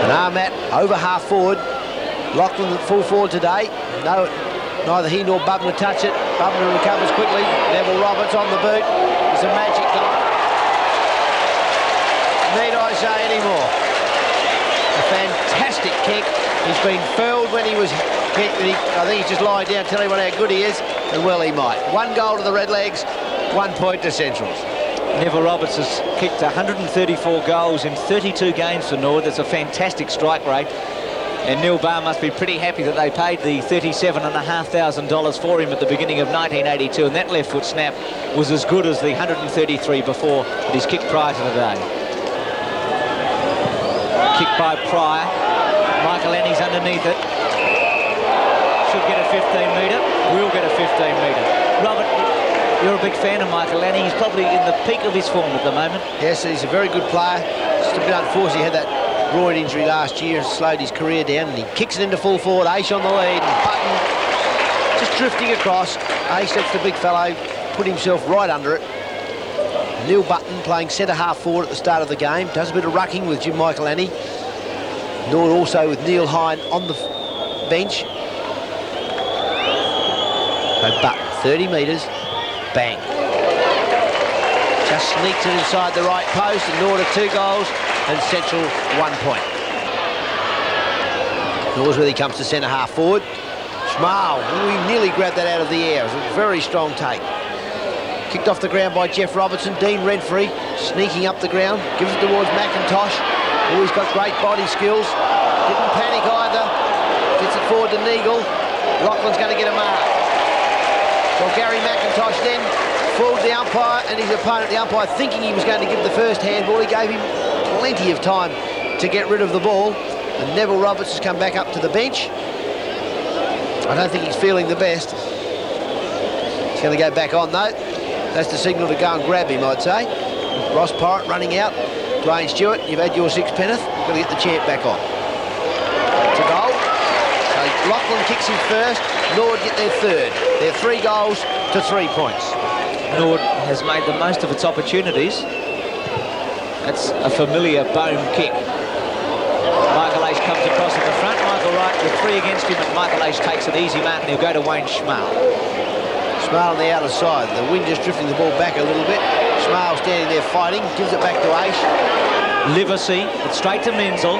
And Armat over half forward. Lachlan at full forward today. No, neither he nor Bubner touch it. Bubner recovers quickly. Neville Roberts on the boot. It's a magic goal. Need I say any more? A fantastic kick. He's been furled when he was kicked. I think he's just lying down telling everyone how good he is, and well he might. 1 goal to the Redlegs, 1 point to Centrals. Neville Roberts has kicked 134 goals in 32 games for Norwood. That's a fantastic strike rate. And Neil Barr must be pretty happy that they paid the $37,500 for him at the beginning of 1982, and that left foot snap was as good as the 133 before that he's kicked prior to today. Kick by Pryor. Michael Annie's underneath it. Should get a 15-metre. Will get a 15-metre. Robert, you're a big fan of Michael Annie. He's probably in the peak of his form at the moment. Yes, he's a very good player. Just a bit unfortunate he had that groin injury last year and slowed his career down, and he kicks it into full forward. Ace on the lead, and Button just drifting across. Ace lets the big fellow put himself right under it. Neil Button playing centre half forward at the start of the game. Does a bit of rucking with Jim Michael Annie. Norwood also with Neil Hine on the bench. So Button, 30 metres, bang. Just sneaks it inside the right post, and Norwood 2 goals, and Central 1 point. Norsworthy comes to centre half forward. Schmal, we nearly grabbed that out of the air. It was a very strong take. Kicked off the ground by Jeff Robertson. Dean Renfrey sneaking up the ground, gives it towards McIntosh. Oh, he's got great body skills. Didn't panic either. Gets it forward to Neagle. Lachlan's going to get a mark. Well, Gary McIntosh then fooled the umpire and his opponent, the umpire, thinking he was going to give the first handball. He gave him plenty of time to get rid of the ball, and Neville Roberts has come back up to the bench. I don't think he's feeling the best. He's going to go back on though. That's the signal to go and grab him, I'd say. Ross Porritt running out. Dwayne Stewart, you've had your 6-penneth. You've got to get the champ back on. It's a goal. So Lachlan kicks him first. Norwood get their third. They're 3 goals to 3 points. Norwood has made the most of its opportunities. That's a familiar bone kick. Michael Ace comes across at the front. Michael Wright with 3 against him, and Michael Ace takes an easy mark, and he'll go to Wayne Schmal. Schmal on the outer side. The wind just drifting the ball back a little bit. Schmal standing there fighting, gives it back to Ace. Livesey, it's straight to Menzel.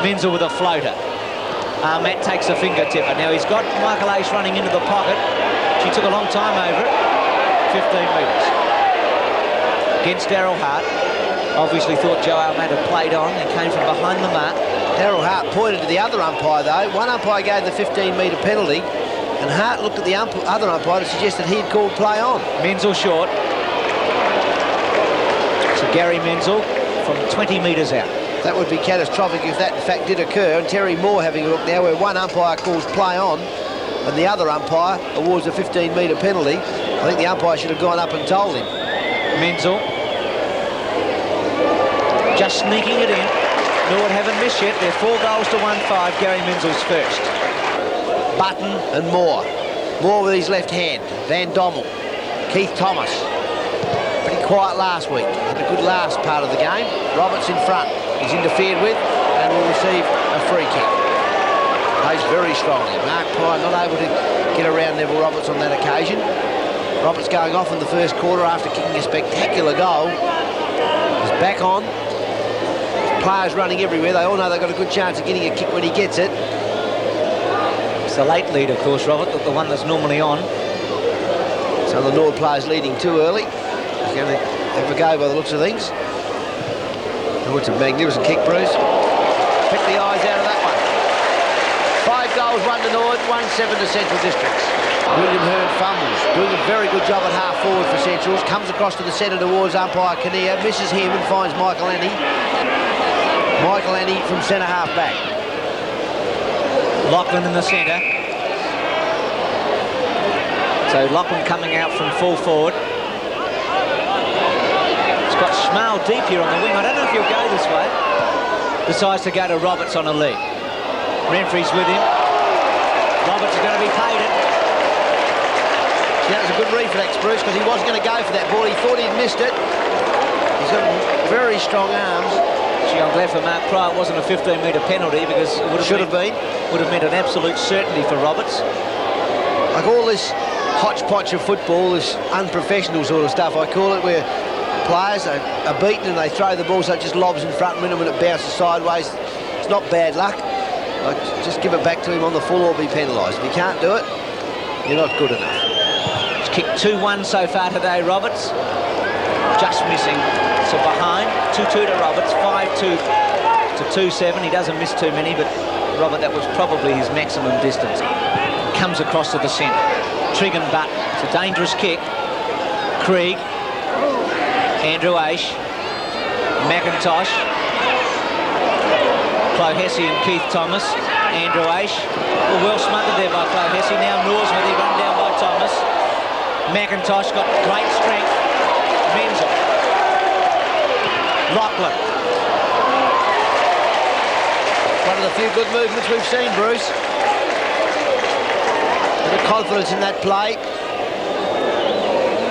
Menzel with a floater. Matt takes a fingertipper. Now he's got Michael Ace running into the pocket. She took a long time over it. 15 metres. Against Darryl Hart. Obviously thought Joe Almat had played on and came from behind the mark. Darryl Hart pointed to the other umpire though. One umpire gave the 15-metre penalty, and Hart looked at the other umpire to suggest that he had called play on. Menzel short. So Gary Menzel from 20 metres out. That would be catastrophic if that in fact did occur, and Terry Moore having a look now where one umpire calls play on and the other umpire awards a 15-metre penalty. I think the umpire should have gone up and told him. Menzel just sneaking it in. Norwood haven't missed yet. They're 4 goals to 1-5. Gary Menzel's first. Button and Moore. Moore with his left hand. Van Dommel. Keith Thomas. Pretty quiet last week. Had a good last part of the game. Roberts in front. He's interfered with and will receive a free kick. Plays very strongly. Mark Pryor not able to get around Neville Roberts on that occasion. Roberts going off in the first quarter after kicking a spectacular goal. He's back on. Players running everywhere. They all know they've got a good chance of getting a kick when he gets it. It's the late lead, of course, Robert, the one that's normally on. So the Norwood players leading too early. He's going to have a go by the looks of things. Oh, it's a magnificent kick, Bruce. Pick the eyes out of that one. 5 goals, 1 to Norwood, 1-7 to Central Districts. William Hearn fumbles, doing a very good job at half forward for Centrals. Comes across to the centre towards umpire Kinnear, misses him and finds Michael Annie. Michael Annie from centre half back. Lachlan in the centre. So Lachlan coming out from full forward. It's got Schmal deep here on the wing. I don't know if he'll go this way. Decides to go to Roberts on a leg. Renfrey's with him. Roberts is going to be paid it. That was a good reflex, Bruce, because he wasn't going to go for that ball. He thought he'd missed it. He's got very strong arms. Gee, I'm glad for Mark Pryor it wasn't a 15-metre penalty, because it would have meant an absolute certainty for Roberts. Like all this hodgepodge of football, this unprofessional sort of stuff, I call it, where players are beaten and they throw the ball so it just lobs in front of him and it bounces sideways. It's not bad luck. Like, just give it back to him on the full or be penalised. If you can't do it, you're not good enough. He's kicked 2-1 so far today, Roberts. Just missing. So behind, 2-2 to Roberts, 5-2 to 2-7. He doesn't miss too many, but Robert, that was probably his maximum distance. Comes across to the centre. Trigg and Butt. It's a dangerous kick. Krieg. Andrew Aish. McIntosh. Clohessy and Keith Thomas. Andrew Aish. Well smothered there by Clohessy. Now Norsworthy run down by Thomas. McIntosh got great strength. Menzel. Lachlan. One of the few good movements we've seen, Bruce. Bit of confidence in that play.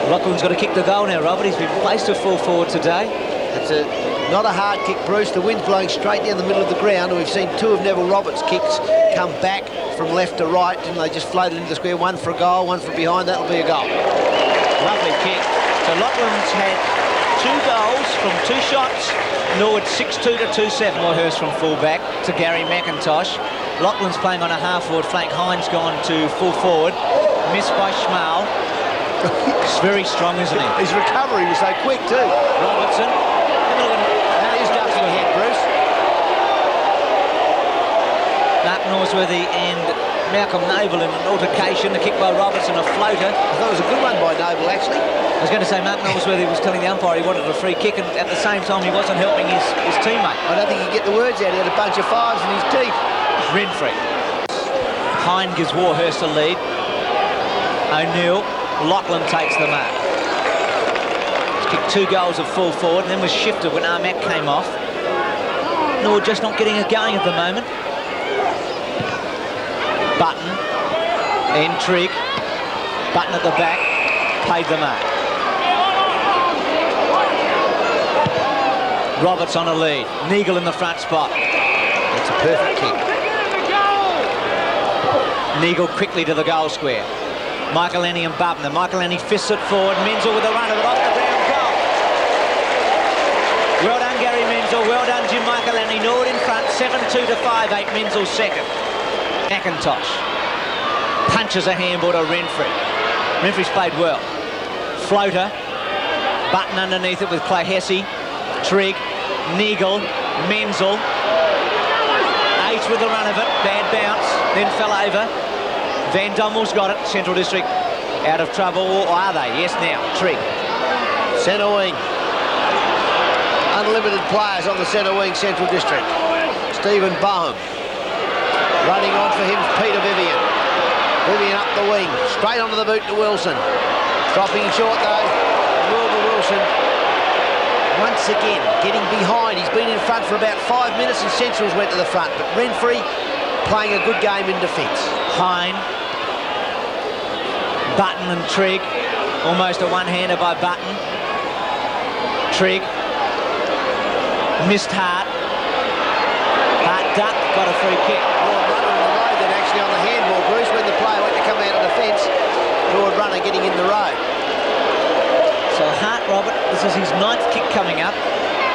Lachlan's got to kick the goal now, Robert. He's been placed at full forward today. It's not a hard kick, Bruce. The wind's blowing straight down the middle of the ground, and we've seen two of Neville Roberts' kicks come back from left to right, and they just floated into the square. One for a goal, one for behind. That'll be a goal. Lovely kick. So Lachlan's had 2 goals from 2 shots. Norwood 6-2 to 2-7. Warhurst from full-back to Gary McIntosh. Lachlan's playing on a half-forward flank. Hines gone to full forward. Missed by Schmal. He's very strong, isn't he? His recovery was so quick too. Robertson. That is ducking ahead, Bruce. Mark Norsworthy and Malcolm Noble in an altercation. The kick by Robertson, a floater. I thought it was a good one by Noble, actually. I was going to say Mark Norsworthy was telling the umpire he wanted a free kick, and at the same time he wasn't helping his teammate. I don't think he could get the words out. He had a bunch of fives in his teeth. Renfrey. Hine gives Warhurst a lead. O'Neill. Lachlan takes the mark. He's kicked 2 goals of full forward and then was shifted when Armac came off. Norwood just not getting it going at the moment. Button. And Trigg. Button at the back. Paid the mark. Roberts on a lead. Neagle in the front spot. That's a perfect kick. Neagle quickly to the goal square. Michael Annie and Bubner. Michael Annie fists it forward. Menzel with a run of it off the ground. Goal. Well done, Gary Menzel. Well done, Jim Michael Annie. Norwood in front. 7-2 to 5-8. Menzel second. McIntosh punches a handball to Renfrey. Renfrey's played well. Floater. Button underneath it with Clohessy. Trigg. Neagle. Menzel. H with the run of it. Bad bounce. Then fell over. Van Dommel's got it. Central District out of trouble. Or are they? Yes, now. Trigg. Centre wing. Unlimited players on the centre wing, Central District. Stephen Bohm. Running on for him, Peter Vivian. Vivian up the wing. Straight onto the boot to Wilson. Dropping short, though. Wilbur Wilson. Once again, getting behind. He's been in front for about 5 minutes and Central's went to the front. But Renfrey playing a good game in defence. Hine. Button and Trigg. Almost a one-hander by Button. Trigg. Missed Hart. Hart ducked, got a free kick. Norwood runner in the road then actually on the handball, Bruce, when the player went to come out of defence. Norwood runner getting in the road. So Hart, Robert, this is his 9th kick coming up.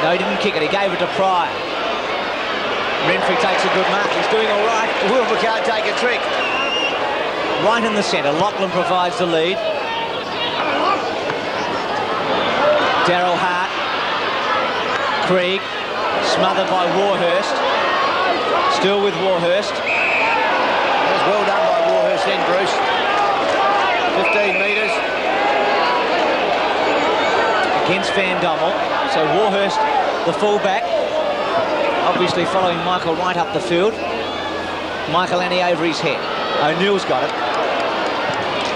No, he didn't kick it, he gave it to Pryor. Renfrey takes a good mark, he's doing all right. Wilbur can't take a trick. Right in the centre, Lachlan provides the lead. Darryl Hart. Krieg, smothered by Warhurst. Still with Warhurst. That was well done by Warhurst then, Bruce. 15 metres. Against Van Dommel. So Warhurst, the full-back, obviously following Michael right up the field. Michael Annie over his head. O'Neill's got it.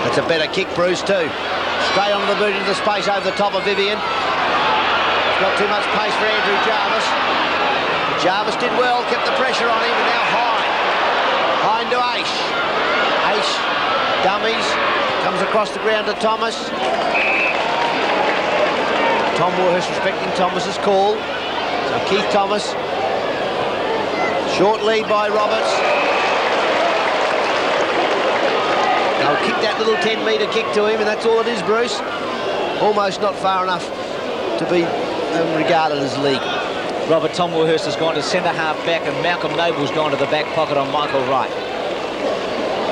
That's a better kick, Bruce, too. Straight onto the boot into the space over the top of Vivian. Not too much pace for Andrew Jarvis. Jarvis did well, kept the pressure on him, and now Hine. Hine to Aish. Aish dummies, comes across the ground to Thomas. Tom Warhurst respecting Thomas's call. So Keith Thomas, short lead by Roberts. They'll kick that little 10-metre kick to him, and that's all it is, Bruce. Almost not far enough to be regarded as legal. Robert Tomwhurst has gone to centre half back, and Malcolm Noble's gone to the back pocket on Michael Wright.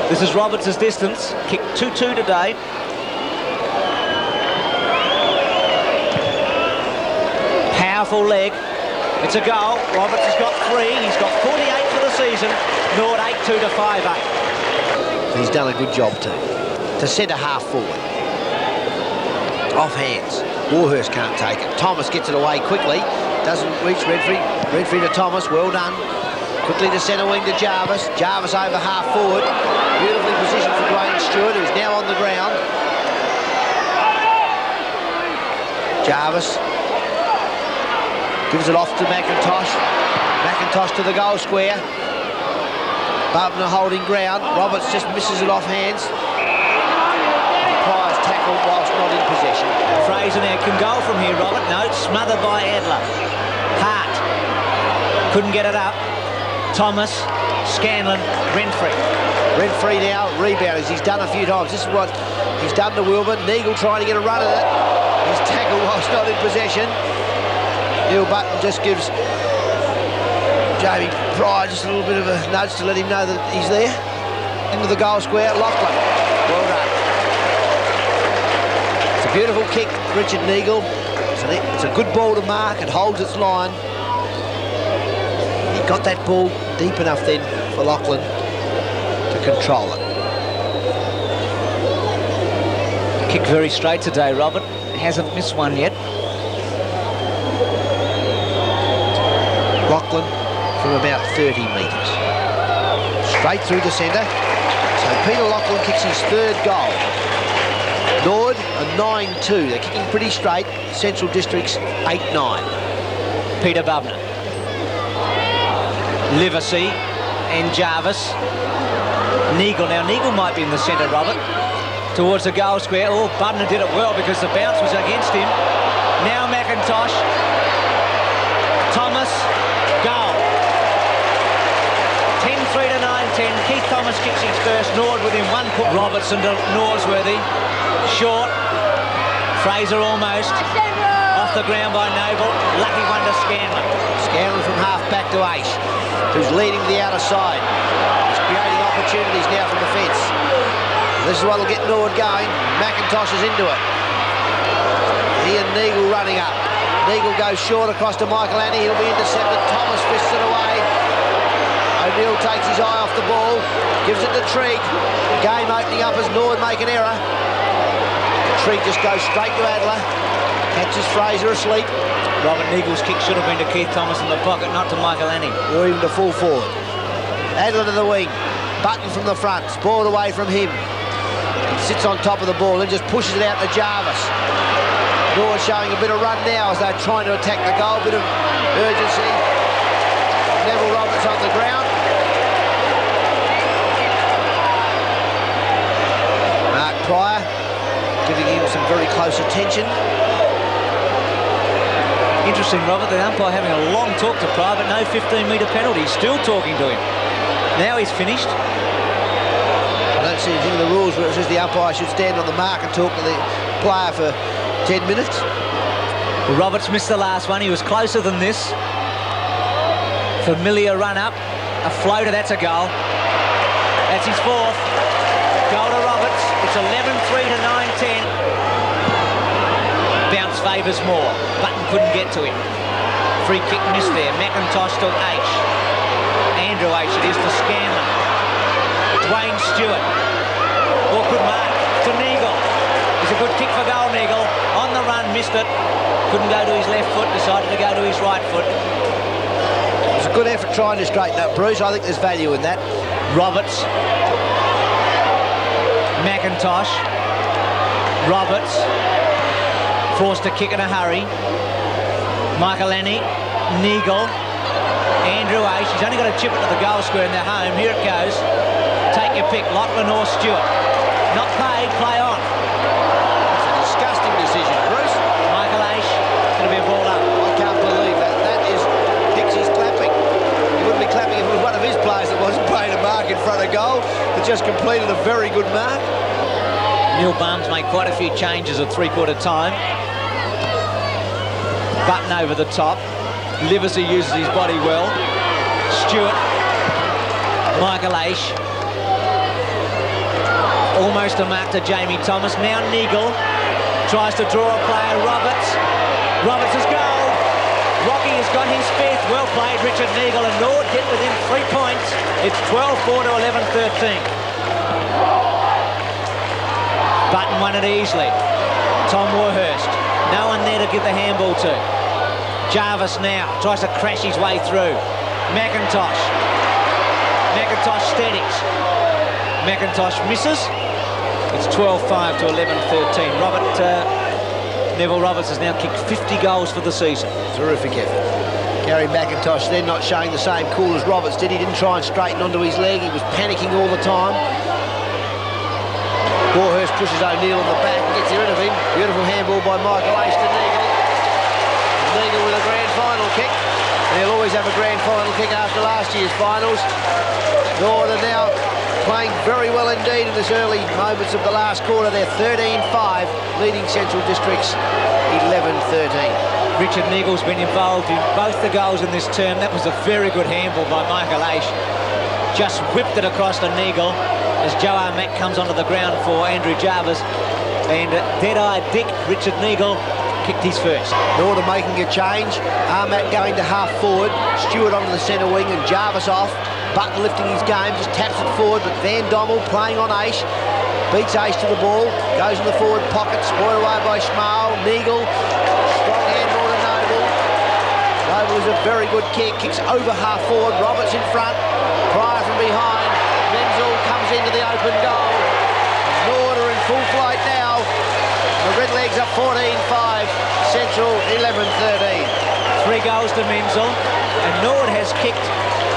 This is Roberts' distance. Kicked 2-2 today. Powerful leg. It's a goal. Roberts has got 3. He's got 48 for the season. Norwood 8-2 to 5-8. He's done a good job too. To centre half forward. Off hands. Warhurst can't take it. Thomas gets it away quickly. Doesn't reach Redfrey. Redfrey to Thomas. Well done. Quickly to centre wing to Jarvis. Jarvis over half forward. Beautifully positioned for Dwayne Stewart, who's now on the ground. Jarvis gives it off to McIntosh. McIntosh to the goal square. Bubner holding ground. Roberts just misses it off hands. Pryor's tackled whilst not in possession. Fraser now can go from here, Robert. No, smothered by Adler. Hart couldn't get it up. Thomas, Scanlon, Renfrey. Renfrey now rebounds. He's done a few times. This is what he's done to Wilburn. Neagle trying to get a run at it. He's tackled whilst not in possession. Neil Button just gives Jamie Pryor just a little bit of a nudge to let him know that he's there. Into the goal square. Lachlan. Well done. It's a beautiful kick, Richard Neagle. It's a good ball to mark. It holds its line. He got that ball deep enough then for Lachlan to control it. Kicked very straight today, Robert. Hasn't missed one yet. Lachlan from about 30 metres. Straight through the centre. So Peter Lachlan kicks his 3rd goal. Norwood a 9-2. They're kicking pretty straight. Central District's 8-9. Peter Bubner. Livesey and Jarvis. Neagle. Now, Neagle might be in the centre, Robert. Towards the goal square. Oh, Bubner did it well because the bounce was against him. Now McIntosh. Thomas. Goal. 10-3 to 9-10. Keith Thomas kicks his first. Norwood within 1 foot. Robertson to Norsworthy. Short. Fraser almost. Off the ground by Noble. Lucky one to Scanlon. Scanlon from half back to Ace, who's leading to the outer side. He's creating opportunities now from the fence. This is what will get Norwood going. McIntosh is into it. He and Neagle running up. Neagle goes short across to Michael Annie. He'll be intercepted. Thomas fists it away. O'Neill takes his eye off the ball. Gives it to Trigg. Game opening up as Norwood make an error. Trigg just goes straight to Adler. Catches Fraser asleep. Robert Neagle's kick should have been to Keith Thomas in the pocket, not to Michael Annie. Or even to full forward. Adler to the wing. Button from the front. Ball away from him. He sits on top of the ball and just pushes it out to Jarvis. Norwood showing a bit of run now as they're trying to attack the goal. Bit of urgency. Neville Roberts on the ground. Mark Pryor giving him some very close attention. Interesting, Robert, the umpire having a long talk to Pryor, but no 15-metre penalty. He's still talking to him. Now he's finished. I don't see anything in the rules where it says the umpire should stand on the mark and talk to the player for 10 minutes. Well, Roberts missed the last one. He was closer than this. Familiar run up. A floater, that's a goal. That's his 4th. Goal to Roberts. It's 11-3 to 9-10. Bounce favours more. Button couldn't get to him. Free kick missed there. McIntosh to H. Andrew H. It is to Scanlon. Dwayne Stewart. Awkward mark to Neagle. It's a good kick for goal, Neagle. On the run, missed it. Couldn't go to his left foot, decided to go to his right foot. It's a good effort trying to straighten up Bruce. I think there's value in that. Roberts. McIntosh. Roberts. Forced to kick in a hurry. Michael Annie. Neagle. Andrew H. He's only got to chip it to the goal square and they're home. Here it goes. Take your pick, Lachlan or Stewart. Not paid, play on. It's a disgusting decision, Bruce. Michael H. Going to be a ball up. I can't believe that. That is just completed a very good mark. Neil Barnes made quite a few changes at three-quarter time. Button over the top. Livesey uses his body well. Stewart. Michael Aish. Almost a mark to Jamie Thomas. Now Neagle tries to draw a player. Roberts. Roberts has goal. Rocky has got his fifth. Well played, Richard Neagle, and Norwood get within 3 points. It's 12-4 to 11-13. Button won it easily. Tom Warhurst. No one there to give the handball to. Jarvis now tries to crash his way through. McIntosh. McIntosh steadies. McIntosh misses. It's 12-5 to 11-13. Neville Roberts has now kicked 50 goals for the season. Terrific effort. Gary McIntosh then not showing the same cool as Roberts did. He didn't try and straighten onto his leg. He was panicking all the time. Warhurst pushes O'Neill on the back and gets rid of him. Beautiful handball by Michael Aish to Neagle. Neagle with a grand final kick. And he'll always have a grand final kick after last year's finals. Norwood are now playing very well indeed in this early moments of the last quarter. They're 13-5, leading Central Districts 11-13. Richard Neagle's been involved in both the goals in this term. That was a very good handball by Michael Aish. Just whipped it across to Neagle as Joe Armack comes onto the ground for Andrew Jarvis. And dead-eyed Dick, Richard Neagle, kicked his first. Norwood are making a change. Armack going to half forward. Stewart onto the centre wing and Jarvis off. Button lifting his game, just taps it forward, but Van Dommel playing on Aish. Beats Aish to the ball, goes in the forward pocket, spoiled away by Schmal. Neagle, strong handball to Noble. Noble is a very good kick, kicks over half forward. Roberts in front, Pryor from behind. Menzel comes into the open goal. Norwood are in full flight now. The Redlegs are 14-5, Central 11-13. 3 goals to Menzel, and Norwood has kicked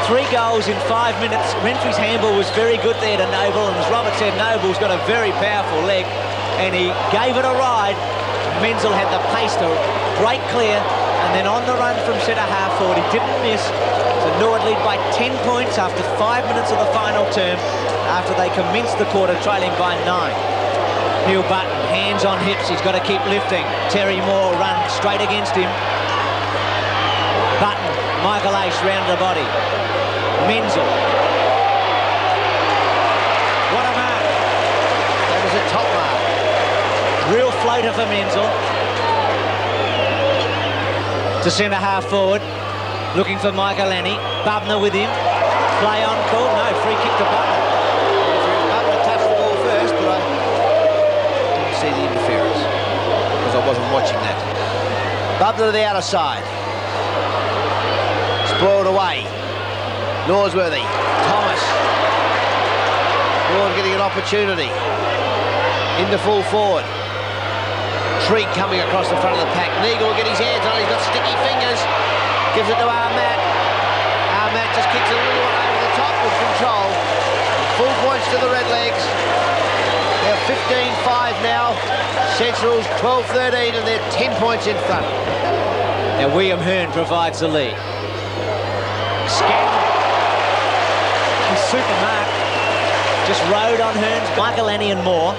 3 goals in 5 minutes. Renfrey's handball was very good there to Noble, and as Robert said, Noble's got a very powerful leg, and he gave it a ride. Menzel had the pace to break clear, and then on the run from centre half forward, he didn't miss. So Norwood lead by 10 points after 5 minutes of the final term, after they commenced the quarter trailing by 9. Neil Button, hands on hips, he's got to keep lifting. Terry Moore runs straight against him. Button, Michael Aish round the body. Menzel. What a mark. That was a top mark. Real floater for Menzel. To centre half forward. Looking for Michael Annie. Bubner with him. Play on call. No, free kick to Bubner. Bubner touched the ball first, but I didn't see the interference because I wasn't watching that. Bubner to the outer side. Spoiled away. Norsworthy, Thomas. Norwood getting an opportunity. Into full forward. Treat coming across the front of the pack. Neagle will get his hands on it. He's got sticky fingers. Gives it to Armack. Armack just kicks a little one over the top with control. Full points to the Redlegs. They're 15-5 now. Central's 12-13 and they're 10 points in front. Now William Hearn provides the lead. Super mark. Just rode on Hearns. Michael Annie and Moore.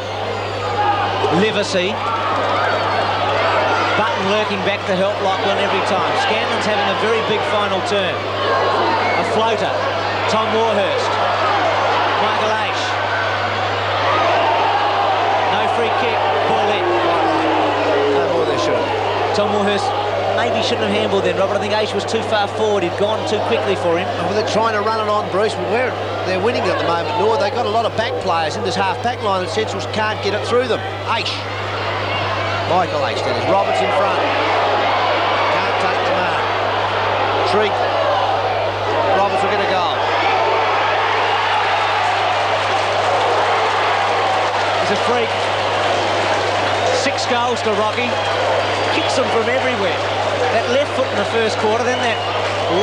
Livesey. Button lurking back to help Lachlan every time. Scanlon's having a very big final turn. A floater. Tom Warhurst. Michael Aish. No free kick. Ball in. No more they should have. Tom Warhurst maybe shouldn't have handballed then, Robert. I think Aish was too far forward. He'd gone too quickly for him. Well, they're trying to run it on, Bruce, but they're winning at the moment. Norwood, they've got a lot of back players in this half-back line and Centrals can't get it through them. Aish. Michael Aish, then is Roberts in front. Can't take the mark. Treat. Roberts will get a goal. He's a freak. 6 goals to Rocky. Kicks them from everywhere. That left foot in the first quarter, then that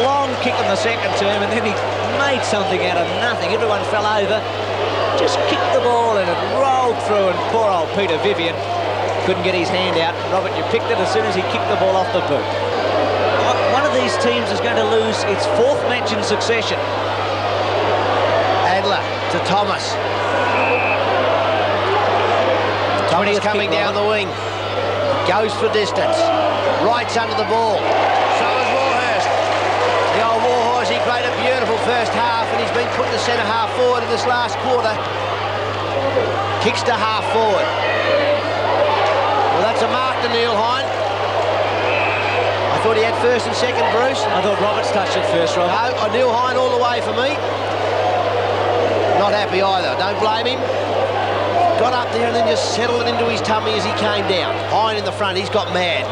long kick in the second term, and then he made something out of nothing. Everyone fell over, just kicked the ball, and it rolled through, and poor old Peter Vivian couldn't get his hand out. Robert, you picked it as soon as he kicked the ball off the boot. One of these teams is going to lose its 4th match in succession. Adler to Thomas. Thomas coming down the wing. Goes for distance. Rights under the ball. So is Warhurst. The old Warhorse, he played a beautiful first half and he's been put to centre half forward in this last quarter. Kicks to half forward. Well, that's a mark to Neil Hine. I thought he had first and second, Bruce. I thought Roberts touched it first, Rob. No, Neil Hine all the way for me. Not happy either. Don't blame him. Got up there and then just settled it into his tummy as he came down. Hine in the front, he's got mad.